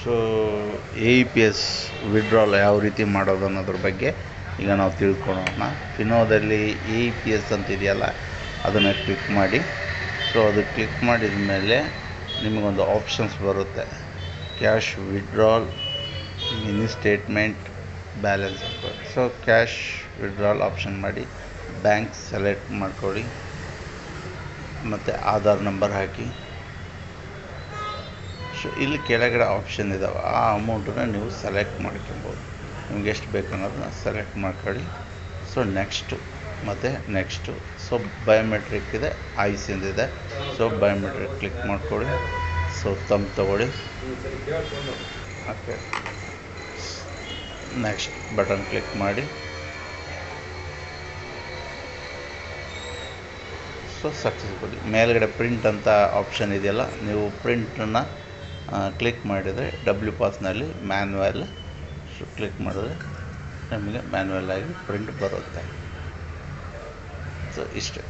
So AEPS withdrawal ಯಾವ ರೀತಿ ಮಾಡೋದು ಅನ್ನೋದ್ರ ಬಗ್ಗೆ ಈಗ ನಾವು ತಿಳ್ಕೊಳ್ಳೋಣ. ಫಿನೋದಲ್ಲಿ AEPS ಅಂತ ಇದೆಯಲ್ಲ, ಅದನ್ನು ಕ್ಲಿಕ್ ಮಾಡಿ. ಸೊ ಅದು ಕ್ಲಿಕ್ ಮಾಡಿದ ಮೇಲೆ ನಿಮಗೊಂದು ಆಪ್ಷನ್ಸ್ ಬರುತ್ತೆ, cash withdrawal, mini statement, balance. So cash withdrawal option ಮಾಡಿ, ಬ್ಯಾಂಕ್ ಸೆಲೆಕ್ಟ್ ಮಾಡ್ಕೊಳ್ಳಿ ಮತ್ತು ಆಧಾರ್ ನಂಬರ್ ಹಾಕಿ. ಸೊ ಇಲ್ಲಿ ಕೆಳಗಡೆ ಆಪ್ಷನ್ ಇದ್ದಾವೆ, ಆ ಅಮೌಂಟನ್ನು ನೀವು ಸೆಲೆಕ್ಟ್ ಮಾಡ್ಕೊಬೋದು. ನಿಮ್ಗೆ ಎಷ್ಟು ಬೇಕು ಅನ್ನೋದನ್ನ ಸೆಲೆಕ್ಟ್ ಮಾಡ್ಕೊಳ್ಳಿ. ಸೊ ನೆಕ್ಸ್ಟು ಮತ್ತು ನೆಕ್ಸ್ಟು. ಸೊ ಬಯೋಮೆಟ್ರಿಕ್ ಇದೆ, ಐಸಿಂದಿದೆ. ಸೊ ಬಯೋಮೆಟ್ರಿಕ್ ಕ್ಲಿಕ್ ಮಾಡ್ಕೊಳ್ಳಿ. ಸೊ ತೊಗೊಳ್ಳಿ. ಓಕೆ, ನೆಕ್ಸ್ಟ್ ಬಟನ್ ಕ್ಲಿಕ್ ಮಾಡಿ. ಸೊ ಸಕ್ಸಸ್ಫುಲಿ ಮೇಲ್ಗಡೆ ಪ್ರಿಂಟ್ ಅಂತ ಆಪ್ಷನ್ ಇದೆಯಲ್ಲ, ನೀವು ಪ್ರಿಂಟನ್ನು ಕ್ಲಿಕ್ ಮಾಡಿದರೆ WPASನಲ್ಲಿ ಮ್ಯಾನ್ಯುವಲ್ ಕ್ಲಿಕ್ ಮಾಡಿದ್ರೆ ನಮಗೆ ಮ್ಯಾನ್ಯುವಲ್ ಆಗಿ ಪ್ರಿಂಟ್ ಬರುತ್ತೆ. ಸೊ ಇಷ್ಟೇ.